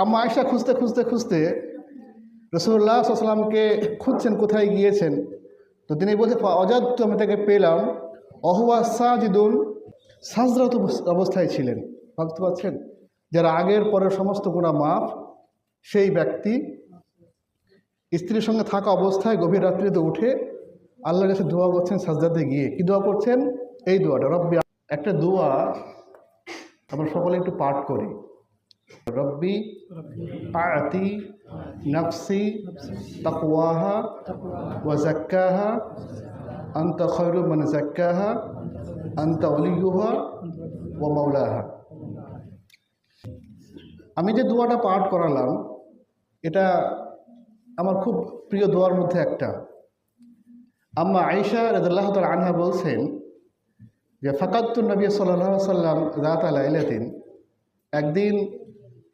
আম্মা আয়েশা খুঁজতে খুঁজতে খুঁজতে রাসূলুল্লাহ সাল্লাল্লাহু আলাইহি ওয়াসাল্লামকে খুঁজছেন কোথায় গিয়েছেন। তো তিনি বলছে ফাওয়াজাদতু, আমি তাকে পেলাম, অহুয়া সাজিদুন, সাজদারত অবস্থায় ছিলেন। ভাবতে পারছেন, যারা আগের পরের সমস্ত গুনাহ মাফ, সেই ব্যক্তি স্ত্রীর সঙ্গে থাকা অবস্থায় গভীর রাত্রিতে উঠে আল্লাহর কাছে দোয়া করছেন, সাজদাতে গিয়ে কি দোয়া করছেন? এই দোয়াটা, রব্বি। একটা দোয়া আমরা সকলে একটু পাঠ করি, রব্বি আতি নাফসি তাকওয়াহা ওয়া যাক্কাহা আনতা খায়রু মান যাক্কাহা আনতা ওয়ালিয়ুহা ওয়া মাওলাহা। আমি যে দোয়াটা পাঠ করালাম, এটা আমার খুব প্রিয় দোয়ার মধ্যে একটা। আম্মা আয়েশা রাদিয়াল্লাহু তাআলা আনহা বলছেন যে ফাকাদতু নবী সাল্লাল্লাহু আলাইহি ওয়াসাল্লাম যাতা লাইলাতিন, একদিন